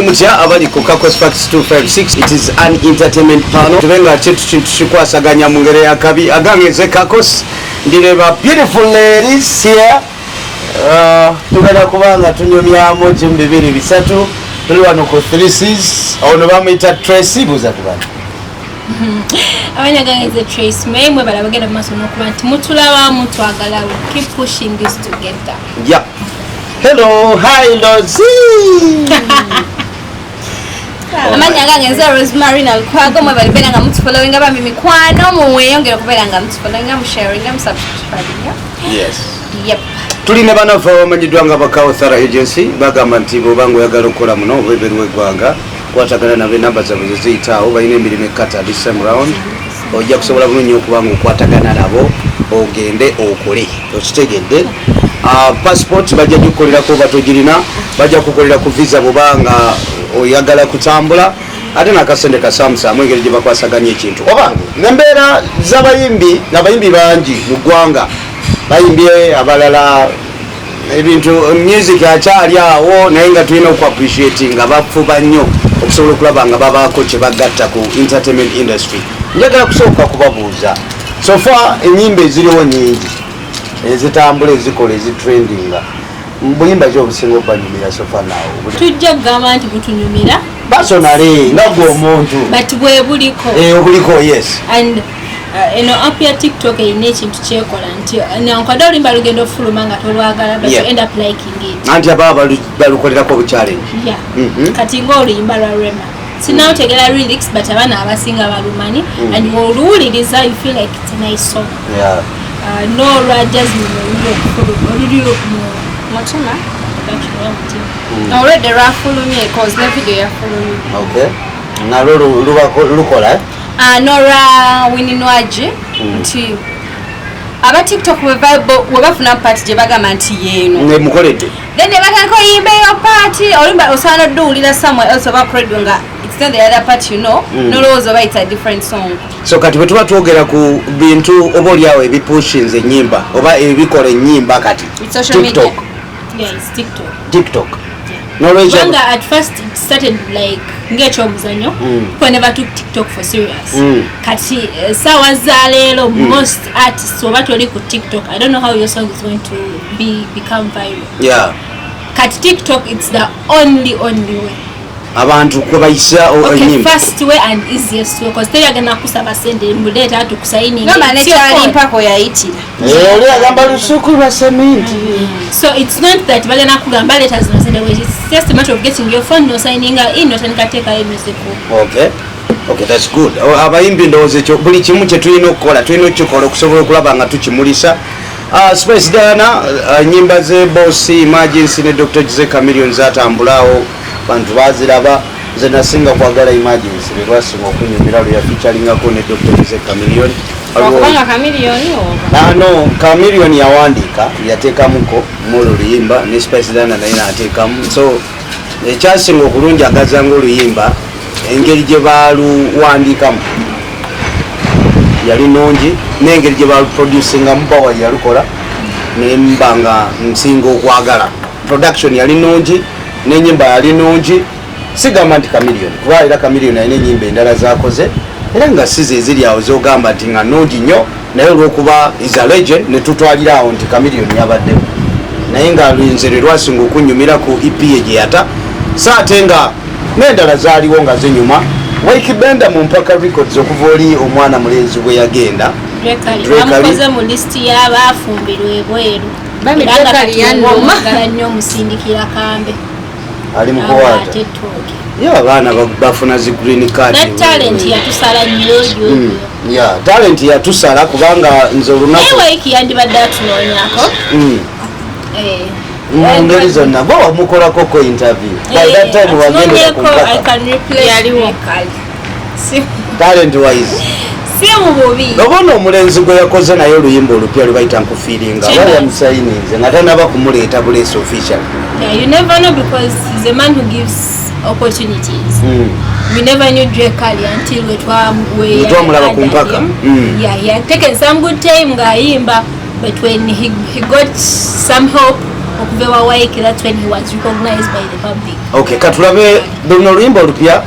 mutya abali ku Kakos Facts 256. It is an entertainment panel. Tubenga tukwasaganya mu ngere ya kabi agangeze Kakos. Ndireba beautiful ladies here. Tugenda kubanga tunyumyamu timu bibiri bisatu. Tuli wano ku 3Cs. Ono bamuyita Tracy buza kubanga. Abanyagangeze Trace mwe balabagenda maso nokuba nti mutulaba mutwagala. Keep pushing this together. Yeah. Hello, hi Lozi. Abanyagangeze Rosemary na Lukwago mwe balibera nga mutufollowing aba mikwano muweyongera kubera nga mutufollowing mu sharing mu subscribing. Yes. Yep. Tuline bana fa bamanyidwa nga Bakawuthara agency bagamba nti bobango yagala okukola muno obeberwe gwanga kwatagana na namba za ziyitawo bayina emirimu ekkata this time round ojja kusobola bulungi okubanga okwatagana nabo ogende okole okitegedde. Passport bajja kukolerako batojirina bajja kukolera ku visa bobanga oyagala kutambula ate nakasende kasamusamu engeri gye bakwasaganya ekintu obange nembeera z'abayimbi n'abayimbi bangi mu ggwanga bayimbye abalala ebintu music akyali awo naye nga tulina okuappreciate nga bafuba nnyo okusobola okulaba nga babaako kye bagatta ku entertainment industry. Njagala kusooka kubabuuza so far ennyimba eziriwo nnyingi ezitambula ezikola ezitrendinga mbuyimba ki obusinga obanyumira so far naawo Tujja kugamba nti butunyumira basonale nga gwe omuntu but bwe buliko obuliko yes and up ya TikTok ine ekintu kyekola nti nankada olimba lugendo fuluma nga tolwagala but you end up liking it anti ababa balukolerako obuchallenge kati ng'oluyimba lwa Rema sinawutegera lyrics but abaana abasinga balumanyi and oluwuliriza you feel like it's a nice song no Jasmine olulio Mutima already rafulumye cause the video yafulumye okay nalo lukola Nora Wininwaji nti aba TikTok webafuna party gye bagamba nti yeeno mukoledde then bakako yimbe yo party olimba osana duulira somewhere else oba credit nga it's not the other part nolowooza oba it's a different song so kati bwe tuba twogera ku bintu oba oliawo ebipushinze ennyimba oba ebikola ennyimba kati TikTok TikTok Wanga at first it started like ng'ekyomuzanyo people never took TikTok for serious kati sawa za leero most artists oba toli ku TikTok I don't know how your song is going to become viral kati TikTok it's the only way abantu kwe bayisa ennyimba first way and easiest way because teyagenda kusaba sente mbuleta atukusayininga ngamba nekyali mpako yayitira oli agamba lusuku lwa seminti so it's not that bagenda kugamba leta zino sente it's just a matter of getting your phone no signing in not nkateka music okay that's good abayimbi ndowooza ekyo buli kimu kye tulina okukola tulina okukikola okusobola okulaba nga tukimulisa Space Diana nyimba ze Bossy Emergency ne Dr. Jose Chameleon zatambulawo bantu baziraba ze nasinga kwagala Emergency lwasinga okunyumira lwe yaficharingako ne Dr. Jose Chameleon okubanga Chameleon no Chameleon yawandiika yateekamuko mu luyimba ne Space Diana naye nateekamu so ekyasinga okulungi agazanga oluyimba engeri gye baluwandiikamu yali nungi n'engeri gye baluproducinga mubawa yalukola nemba nga nsinga okwagala production yali nungi n'ennyimba yali nungi sigamba nti Chameleon kuba era Chameleon alina ennyimba endala zakoze era nga size eziri awo zogamba nti nga nungi nnyo naye olwokuba is a legend ne tutwalira awo nti Chameleon yabaddemu naye nga luyinza lwe lwasinga okunyumira ku EBYA gye yata saate nga n'endala zaaliwo nga zinyuma Waikibenda mu Mpaka Records okuva oli omwana mulenzi bwe yagenda bamukoze mu listi y'abafumbirwa ebweru Drekali yanuma nnyo omusindikira kambe ali mu kuwaata yo abaana bafuna zi green card that talent yatusala nnyo talent yatusala kubanga nze olunaku ewe ikiyandibadde atunoonyako ngeri zonna gwe wamukolako ko interview by that time wagenda ku Mpaka I can replace talent wise mububi nobona omulenzi gwe yakoze naye oluyimba olupya lwe bayita nkufiiringa bayamusayininze nga tanaba kumuleeta buleesi official you never know because he's a man who gives opportunities we never knew Drekali until we twamulaba ku Mpaka he had taken some good time ng'ayimba but when he got some help okuva wa Wyke, that's when he was recognized by the public. Okay, katulabe luno luyimba olupya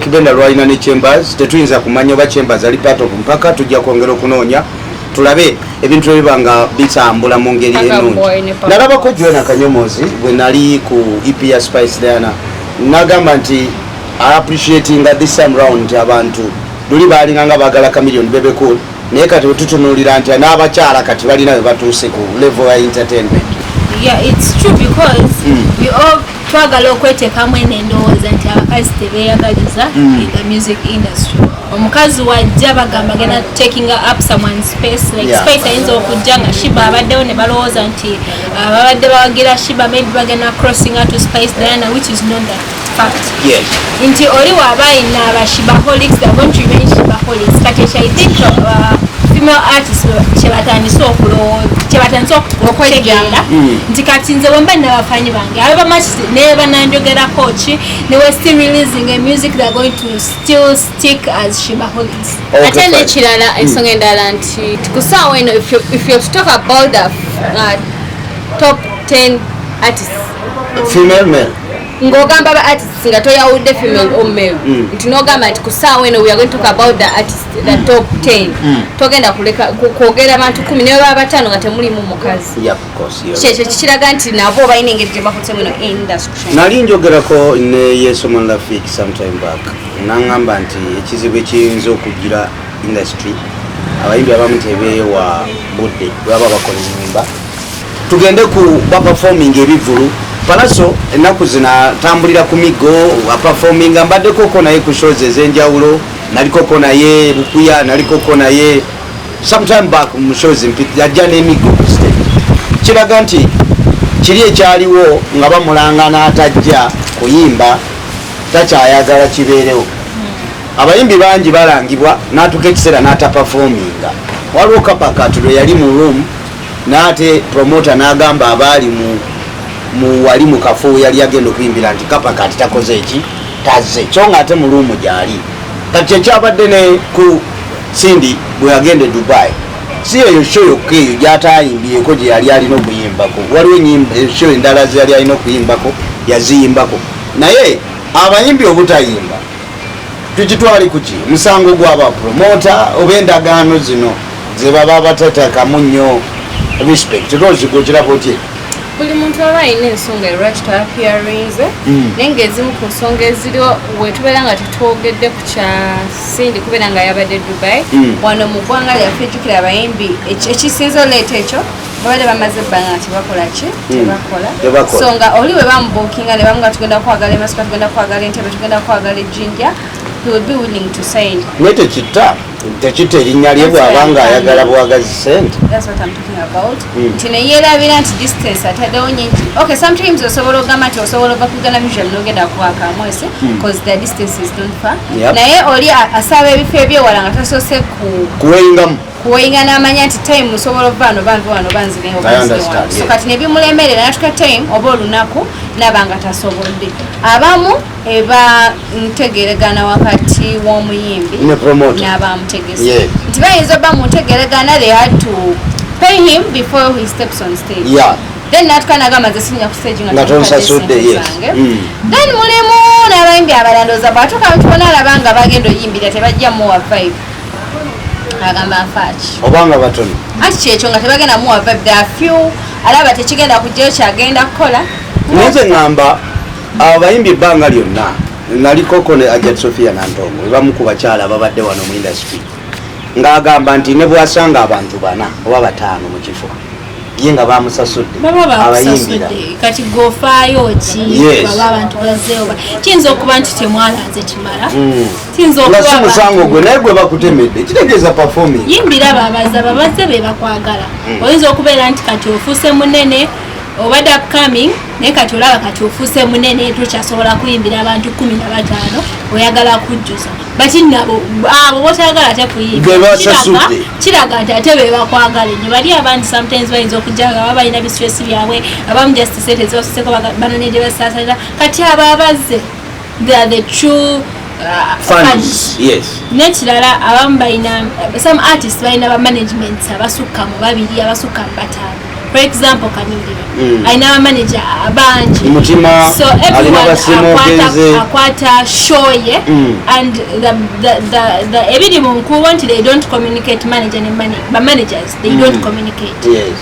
Kigenda lwalina ne Chambers, tetuyinza kumanya oba Chambers ali part of mpaka tujja kwongera okunoonya tulabe ebintu ebibanga bitambula mu ngeri ennungi. Nalabako Joana Kanyomozi bwe nali ku EBYA Spice Diana nagamba nti appreciating this time round abantu luli balinga nga bagala Chameleon Bebe Cool naye kati wetutunuulira nti n'abakyala kati balina we batuuse ku level ya entertainment. Yeah, it's true because we all twagala okweteekamu endowooza nti abakazi tebeeyagaliza in the music industry. Omukazi wajja bagamba gena taking up someone's space like space ayinza okujja nga Shiba abaddewo ne balowooza nti babadde bawagira Shiba maybe bagenda crossing out to Spice Diana, which is not that fact. Yes. Nti oli waba ayina aba Shibaholics, they're going to remain Shibaholics. Kati I think female artists kyebatandise okwetegeera nti kati nze wemba n'abafanyi bange abamanyi ne bananjogerako ki ne we still releasing a music they're going to still stick as Shibaholics. Ate nekirala ensonga endala nti kusaawa eno if you talk about the top 10 artists female male ngogamba ba artists nga toyawudde female or male nti nogamba nti kusaawa eno we are going to talk about the artists the top 10 togenda kuleka kwogera abantu 10 ne baba 5 nga temulimu mukazi. Yeah, of course. Kyekyo kikiraga nti nabo balina engeri gye bakoze muno industry. Nali njogerako ne Yesu Monlafiki sometime back nangamba nti ekizibu ekiyinza okugira industry abayimbi abamu tebeewa budde baba bakola ennyimba tugende ku performing ebivulu Palaso ennaku zinatambulira ku migo wa performing mbaddeko naye ku shows ez'enjawulo nalikoko naye Bukuya nalikoko naye sometime back mu shows mpijja n'emigo ku stage kiraga nti kiri ekyaliwo nga bamulanga n'atajja kuyimba takyayagala kibeerewo. Abayimbi bangi balangibwa n'atuka ekiseera n'ata performinga waliwo kapakatulo yali mu room n'ate promoter n'agamba abaali wali mu kafo yali agenda okuyimbira nti kapakati takoze eki tazze kyonga ate mu room gyali kati ekyabadde ne ku Cindy bwe yagenda Dubai si eyo show yokka eyo gyatayimbyeko gye yali alina okuyimbako waliwo show endala ze yali alina okuyimbako yaziyimbako naye abayimbi obutayimba tukitwali kuki musango gwaba promoter oba endagaano zino ze baba batateekamu nnyo respect rozigokirako otye buli muntu aba alina ensonga lwaki twapyarinze naye ng'ezimu ku nsonga eziriwo wetubeera nga tetwogedde ku kya Cindy kubeera nga yabadde Dubai wano mu ggwanga lyaffe ejjukira abayimbi ekisinza oleeta ekyo babadde bamaze ebbanga nga tebakola ki tebakola so nga oli we bamubuukinga ne bamuga tugenda kwagala emasuka tugenda kwagala entebe tugenda kwagala ejjinja he would be willing to sign. Naye tekitta erinnya lye bw'abanga ayagala bwagazi sente. That's what I'm talking about. Nti ne yeerabira nti distance ataddewo nyingi. Okay, sometimes osobola ogamba nti osobola ova kugana museum n'ogenda kwaka mwezi because the distance is not far. Naye oli asaba ebifo ebyewala nga tasoose kuweyinga n'amanya nti time osobola ova wano banzineyo banzineyo. So kati ne bimulemerera natuka time oba olunaku nabanga tasobodde. Abamu eba ntegeregana wakati w'omuyimbi n'abamutegese nti bayinza oba mutegeregana they had to pay him before he steps on stage. Then natuka nagamba nze sinya ku stage nga tonsasudde then mulimu n'abayimbi abalandoza bwatuka mutubona alabanga bagenda oyimbira tebajja muwa vibe agamba afaaki obanga batono ati kyekyo nga tebagenda muwa vibe there are few alaba tekigenda kujjayo kyagenda kukola nze ngamba abayimbi ebbanga lyonna nalikoko ne Ajat Sofia Nantongo bamu ku bakyala babadde wano mu industry ng'agamba nti ne bwasanga abantu 4 oba 5 mu kifo ye nga bamusasudde abayimbira kati gofaayo ki baba abantu bazzeewo kiyinza okuba nti temwalanze kimala kiyinza okuba si musango gwe naye gwe bakutemedde kitegeeza performing yimbira babazze be bakwagala oyinza okubeera nti kati ofuuse munene obadde upcoming naye kati olaba kati ofuuse munene tokyasobola kuyimbira abantu 15 oyagala kujjuza bati nabo abo botayagala ate kuyimba kiraga nti ate be bakwagala nnyo bali abantu sometimes bayinza okujja nga baba balina bistress byabwe abamu just sente zibasoseko banonedde basasalira kati abo abazze they are the true fans. Nekirala abamu balina some artists balina ba management abasukka mu 2 abasukka mu 5 for example Chameleon aina manager abanji Mutima so everyone akwata show ye and the ebidimu nkuwa nti they don't communicate manager and managers they don't communicate. Yes.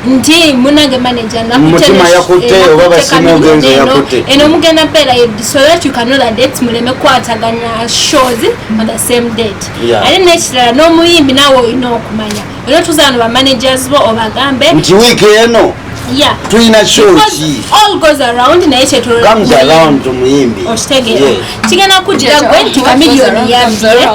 Nti munange manager na Mutima yakutte oba basimu ogenze yakutte eno mugenda pera so that you can know that dates muleme kwataganya shows on the same date. Ali nekirala n'omuyimbi nawe olina okumanya olina tuzano ba managers bo obagambe nti week eno tuyina show ki all goes around na eche to comes around to muyimbi ostegera kigenda kujira gwentu kamilioni yabye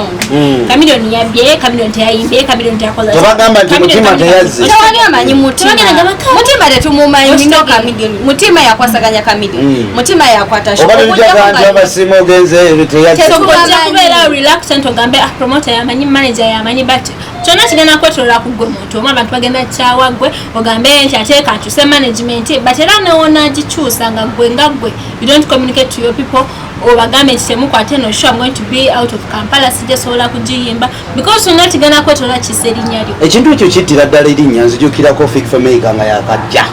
kamilioni yabye kamilioni tayimbe kamilioni takoza tubagamba nti Mutima teyazze tawali amanyi Mutima tetumumanyi no kamilioni Mutima yakwasaganya kamilioni Mutima yakwata show oba abasimu ogenze teyazze kubera reluctant ogambe promoter yamanyi manager yamanyi but kyonna kigenda kwetolola ku gwe muntu omwe abantu bagenda kyawa gwe ogambe nti ate kankyuse management but era newona gikyusa nga gwe you don't communicate to your people obagambe nti temukwate no show I'm going to be out of Kampala sijasobola kugiyimba because onna kigenda kwetolola kisa erinnya lyo ekintu ekyo kittira ddala erinnya nzijukirako Fikfameka nga yakajja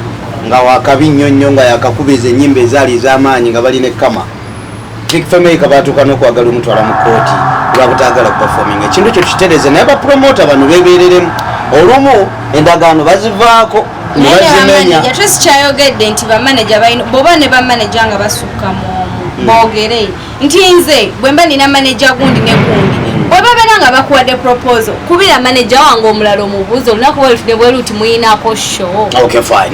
nga wakabi nnyonnyo nga yakakubiza ennyimba ezaali ez'amaanyi nga balina ekkama Fikfameka baatuuka n'okwagala omutwala mu kooti lwabutaagala kuperforming ekintu ekyo kitereze naye bapromota bano beebereremu olumu endagaano bazivaako nebazimenya kyayogedde nti bamanaja boba ne bamanaja nga basukka boogere nti nze bwemba nina manaja gundi ne gundi bwebabeera nga bakuwadde proposal kubira manaja wange omulala omubuuza olunaku bwelutudde bweruti muyinako show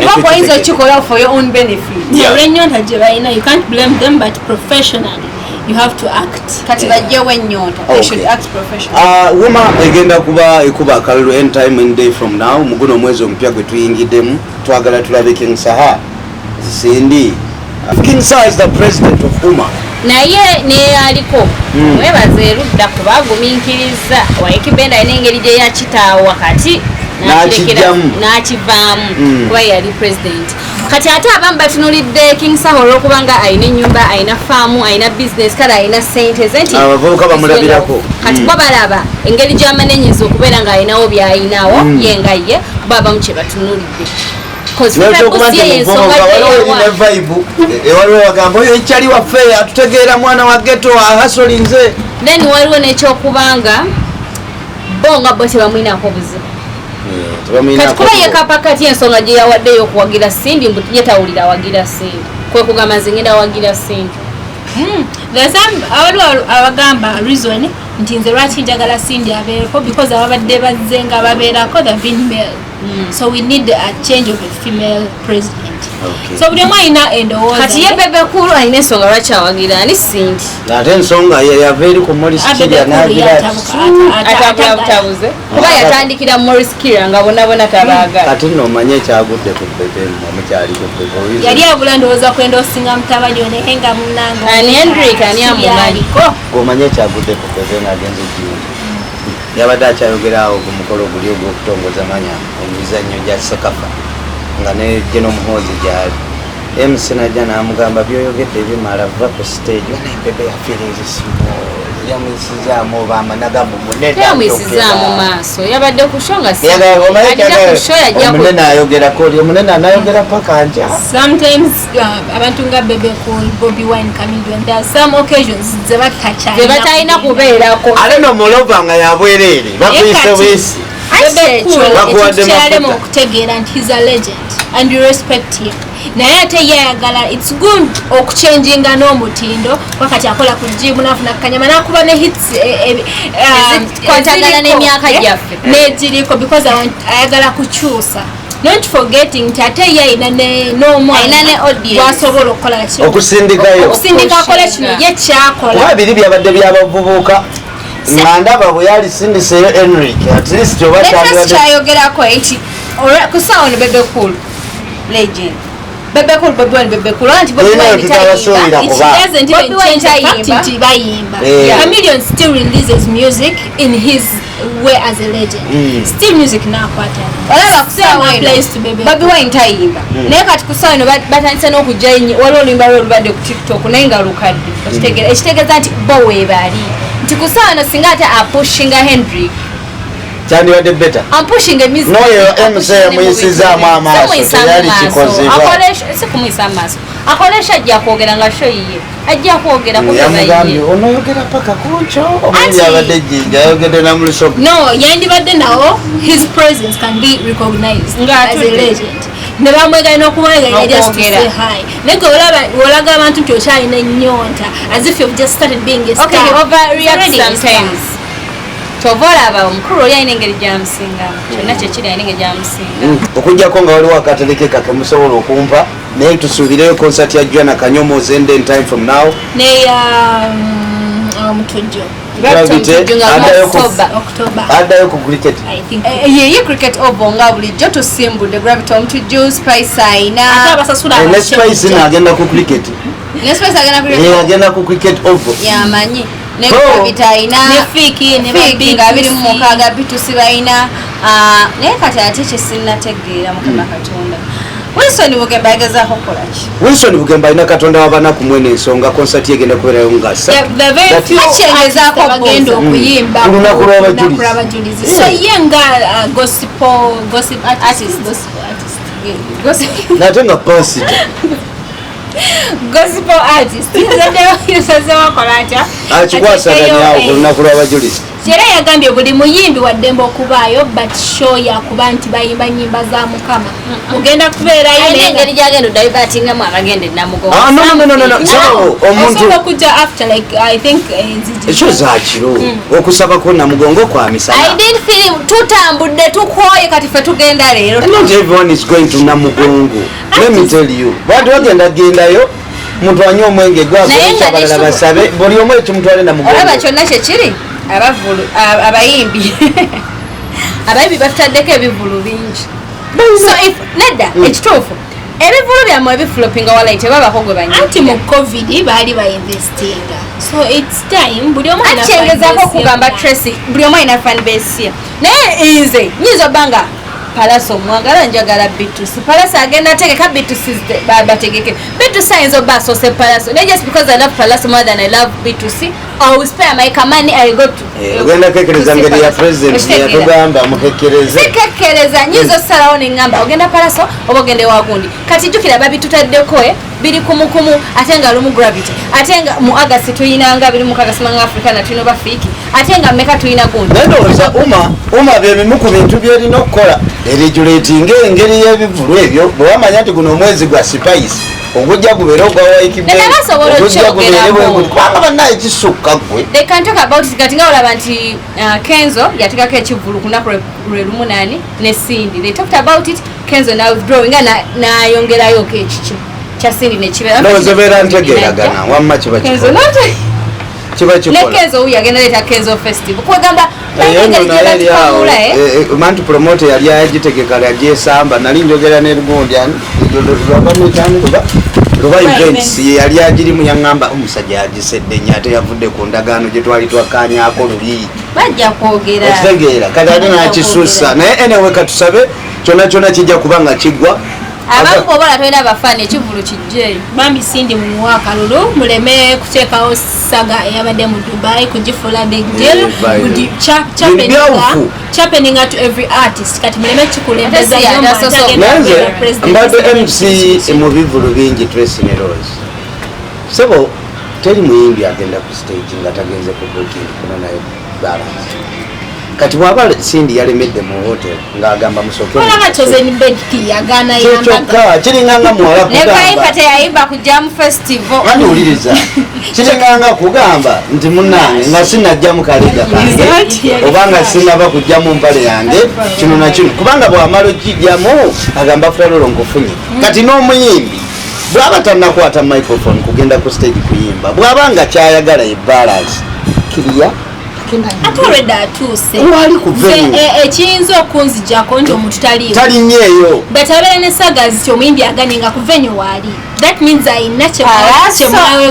bakoyinza okikola for your own benefit olw'ennyonta gye balina you can't blame them but professionally you have to act kati bajjewo ennyonta they should act professionally. Wuma egenda kuba ekuba akalulu end time and day from now muguno omwezi omupya gwe tuyingiddemu twagala tulabe King Saha Sindi King Saha is the president of Wuma naye neyaliko mwebaze erudda kubagumiikiriza waekibenda ina engeri gye yakitaawo wakati n'akivaamu kuba yali president kati ate abamu batunulidde King Saha olw'okubanga alina ennyumba alina faamu alina business kale alina sente zenti abavubuka bamulabirako kati bo balaba engeri gy'amanenyeza okubeera ng'alinawo by'alinawo ye nga ye baba mu kye batunulidde ewaliwo bagamba oyo ekyali waffe atutegeera mwana wa ghetto ahasolinze then waliwo n'ekyokubanga bo nga bo tebamwinako buzibu kati kuba ye kapakati ensonga gye yawaddeyo okuwagira Sindi mbu yetawulira awagira Sindi kwe kugamba nze ngenda awagira Sindi awaliwo abagamba reason nti nze lwaki njagala Sindi abeereko because ababadde bazze nga babeerako the been male so we need a change of a female president. So buli omu alina endowooza kati ye Bebe Cool alina ensonga lwaki awagira ani Sindi ate ensonga ye yava eri ku Morris Kirya atabulabuze kuba yatandikira Morris Kirya nga bonna tabaagala kati nno omanye ekyagudde ku Bebe omukyali ku Bebe yali abula ndowooza kwenda osinga mutabani onehe nga munanga ani Hendrik ani amumanyi omanye ekyagudde ku Bebe ng'agenze June yabadde akyayogerawo ku mukolo guli ogw'okutongoza manya emizannyo gya Sekafa nga ne Geno Muhoozi gyali MC najja n'amugamba byoyogedde bimala va ku stage naye Bebe yafiirizisimu yamwisizaamu oba amanagamu muneyamwisizaamu maaso yabadde ku show nga omunene ayogerako oli omunene anayogera paka nja sometimes abantu nga Bebe Cool Bobby Wine Chameleon there are some occasions ze batalina kubeerako ale nomulova nga yabwereere bakuyise bwesi kyalema okutegeera nti he's a legend and you respect him naye ate yayagala it's good okuchanginga n'omutindo wakati akola ku jimu nafuna kanyama nakuba ne hits kwatagala n'emyaka gyaffe negiriko because ayagala kukyusa not forgetting nti ate yayina n'omwana wasobola okukola okusindika akola kino ye kyakola oba biri byabadde byabavubuka ngandaba bwe yali sindiseyo Henrik at least oba kyayogerako eki kusawo ne Bebe Cool legend Bebe Cool Bobby Wine Bebe Cool anti Bobby Wine it doesn't even change the fact nti bayimba Chameleon still releases music in his way as a legend still music nakwata olaba kusawo Bobby Wine tayimba naye kati kusawo no batandise n'okujja waliwo oluyimba lwe olubadde ku TikTok naye nga lukadde ekitegeeza nti bo weebali nti kusawo no singa ate apushinga Hendrik kyandibadde better. I'm pushing a music. No, MC muyisizaamu amaaso teyali kikozebwa. Si kumuyisa amaaso. Akolesha ajja kwogera nga show yiye. Ajja kwogera ku yamugambye onoyogera paka kuncho omundi abadde jjinja ayogedde namulusoko. No, yandibadde nawo his presence can be recognized as a legend. Ne bamwegala n'okumwegala just to say hi. Nego olaga abantu nti okyalina ennyonta as if you've just started being a star. Okay, he overreacts sometimes. Tovola aba omukulu oli alina engeri gy'amusinga. Kyonna kyekiri alina engeri gy'amusinga. Okujjako nga waliwo akateleke kake musobola okumpa naye tusuubireyo concert ya Joanna Kanyomozi and then time from now. Ne Mutujjo. Addayo ku cricket. Ye cricket obo nga bulijjo tusimbudde Gravity Omutujjo Spice ayina. Ne Spice n'agenda ku cricket. Ne Spice agenda ku cricket. Agenda ku cricket obo. Yamanyi. Ne Gravity ayina. Ne Fiki ne Fiki nga biri mu mukaaga bitusi bayina. Naye kati ate kye sinnategeera Mukama Katonda. Wilson Bugembe agezaako kukola ki? Wilson Bugembe alina Katonda wabana kumwena ensonga concert yegenda kubeerayo nga sa. Akyengezaako bagenda okuyimba ku lunaku lw'abajulizi. So ye nga gossip artist. Nate nga pastor. Gospel artist. Yusazewakola atya? Akikwasaganyaawo ku lunaku lw'abajulizi. Era yagambye buli muyimbi waddembe okubaayo but show yakuba nti bayimba nyimba za Mukama. Mugenda kubeerayo n'engeri gy'agenda odaivatingamu abagenda Namugongo. Omuntu okujja after like I think ekyo zaakiro okusabako Namugongo kwa misana. I did feel tutambudde tukwoye kati ffe tugenda leero. Not everyone is going to Namugongo. Let me tell you. Bantu bagenda gendayo muntu anywa omwenge gwagenda balala basabe buli omu ekimutwale Namugongo. Olaba kyonna kyekiri abavulu abayimbi abayimbi batutaddeko ebivulu bingi. So if nedda ekituufu ebivulu byammwe ebifulopinga walayi tebabako gwe banywa. Anti mu COVID baali bayinvestinga. So it's time buli omu akyengezaako okugamba Tracy buli omu alina fan base ye. Naye nze nyinza obbanga Palaso mwagala njagala Bitusi. Palaso agenda ategeka Bitusi bategeke. Bitusi ayinza obba asoose Palaso. Not just because I love Palaso more than I love Bitusi. I will spare my money I go to. Ogenda kekereza ngeri ya president yatugamba mukekereze. Kekereza nyizo salawo nengamba ogenda Palaso oba ogende wagundi. Kati jukira babitutaddeko biri kumukumu atenga lumu Gravity. Atenga mu August tuyinanga biri mu Kagasimanga Africa na tuno bafiki. Atenga meka tuyina gundi. Ndoza uma bye bimu ku bintu byerina okukola. Regulating engeri y'ebivulu ebyo bwe wamanya nti guno omwezi gwa Spice ogujja gubeera ogwa Waikibbe ogujja gubeere bwe kubanga bannaye ekisukka gwe. They can talk about it kati nga olaba nti Kenzo yatekako ekivulu ku lunaku lwe lumu nani ne Cindy. They talked about it. Kenzo now withdrawing n'ayongerayo ekiki kya Cindy ne kibeera. Ndowooza beera ntegeeragana wamma kiba kikola. Kiba kikola. Ne Kenzo uyu agenda leeta Kenzo Festival. Kwegamba mantu promoter yali agitegeka yagyesamba nali njogera n'erugundi luba events yali agirimu yaŋŋamba omusajja yagisedde nnyo ate yavudde ku ndagaano gye twali twakanyako luli bajja kwogera okitegeera kati ate nakisussa naye anyway katusabe kyonna kyonna kijja kuba nga kiggwa abantu obola tolina abafaani ekivulu kijjeeyo bambi Sindi mu Akalulu muleme kuteekawo saga eyabadde mu Dubai kugifuula big deal happening to every artist kati muleme kikulembeza mbadde MC mu bivulu bingi Tracy ne Rose sebo teri muyimbi agenda ku stage nga tagenze ku booking kuna naye balance kati bwaba Cindy yalemedde mu hotel ng'agamba musooke kyokka kiringanga muwala kugamba teyayimba ku Jam Festival andiwuliriza kiringanga kugamba nti munnange nga sinajjamu kaleega kange obanga sinaba kujjamu mpale yange kino na kino kubanga bwamala okijjamu agamba futalolo nkufunye kati n'omuyimbi bwaba tannakwata microphone kugenda ku stage kuyimba bwabanga kyayagala ye balance kiriya atolwedde atuuse ekiyinza okunzijjako nti omuntu talinnyeeyo but abeera ne sagazi ti omuyimbi aganinga ku venue waali that means ayina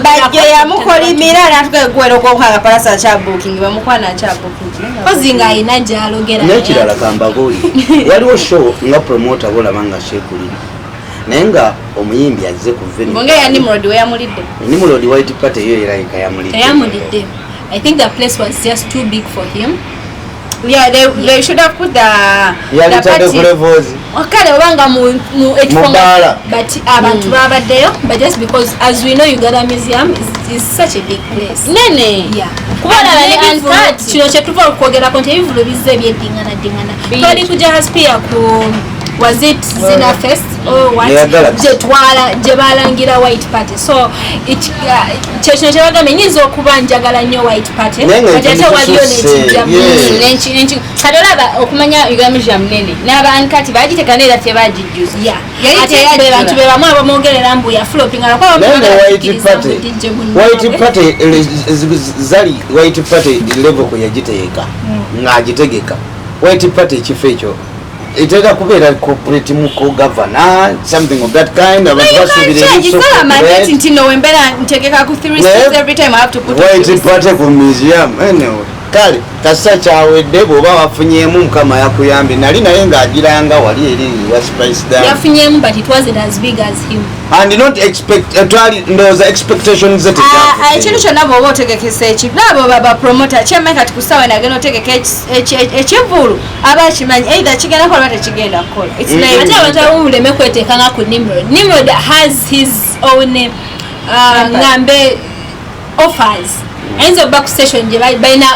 bajja yamukolimira natugegwera okwokuhanga Palaso akyabuking bamukwana akyabuking ozi nga ayina gyalogera nekirala kambabuuli waliwo show nga promoter bolaba nga shekulira naye nga omuyimbi azze ku venue ya Nimrod we yamulidde Nimrod White Party eyo erayika yamulidde I think the place was just too big for him. Yeah, they should have put the party levels. Wakale obanga mu Mubala. But abantu babaddeyo, but just because as we know Uganda Museum is such a big place. Nene. Yeah. Kubala and cut. Kino kyetuva okwogera konti ebivulu bizze ebyedingana. Twali kuja haspia ku was it Zina Fest or what? Gye balangira White Party. So kyekino kyebagambe nyinza okuba njagala nnyo White Party but ate waliyo nekijja kati olaba okumanya Uganda Museum nene n'aba ankati bagiteeka neera tebagijjuza ate bantu be bamu abamwogerera mbu yafulopinga White Party zali White Party level kwe yagiteeka ng'agitegeka White Party ekifo ekyo itera kubeera corporate muko governor something of that kind abantu basubira ntino wembera ntegeka ku 3 steps every time I have to put White Party ku museum anyway kale kasa kyawedde bwoba wafunyemu mukama yakuyambe nali naye ng'agiranga wali eri wa spice down yafunyemu but it wasn't as big as him and not expect twali ndowooza expectations zete ekintu kyonna bw'oba otegekesa ekintu naabo baba promoter kyemeka kati kusawa nagenda otegeka ekivulu aba akimanyi either kigenda kola oba tekigenda kukola ate abantu abamu muleme kweteekanga ku Nimrod has his own ngambe offers ayinza okuba ku station gye balina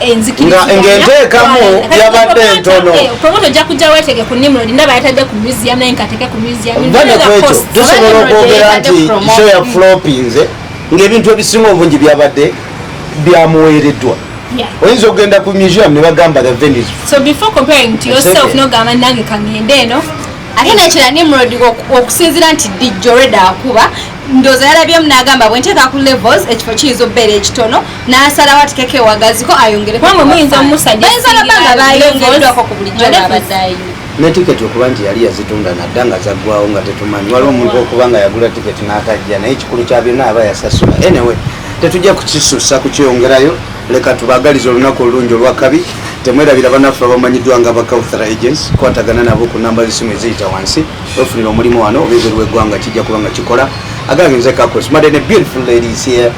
ng'enteekamu yabadde ntono promoter ojja kujja weetege ku Nimrod ndaba yatadde ku museum naye nkateke ku museum banekweekyo tusobola okwogera nti show ya flopinze ng'ebintu ebisinga obungi byabadde byamuweereddwa oyinza okugenda ku museum ne bagamba the venues so before comparing to yourself nogamba nange kangende eno ate nekira Nimrod okusinziira nti dijjoreda akuba ndoza yalabyemu n'agamba bwenteeka ku levels ekifo kiyinza obbeera ekitono n'asalawo atekeko ewagaziko ayongereko kubanga muyinza omusadebanga bayongeddwako ku bulijjo abaddayo ne tiketi okuba nti yali yazitunda nadda nga zaggwawo nga tetumanyi waliwo omuntu okubanga yagula tiketi n'atajja naye ekikulu kya byonna aba yasasula anyway tetujja kukisusa kukyongerayo leka tubagaliza olunaku olulungi olwakabi temwerabira bannaffe abamanyiddwa nga abakawuthara agents kwatagana nabo ku namba z'essimu eziyita wansi ofunira omulimu wano oba ebweru w'eggwanga kijja kuba nga kikola agagenze kakos madene beautiful ladies here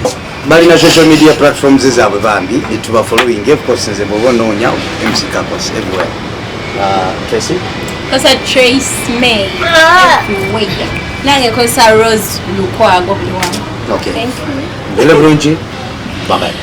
balina social media platforms ezaabwe bambi tuba following of course nze bwoba onoonya MC Kakos everywhere Tracy kosa Trace May everywhere nange kosa Rose Lukwago buli wamu okay thank you bulungi bye bye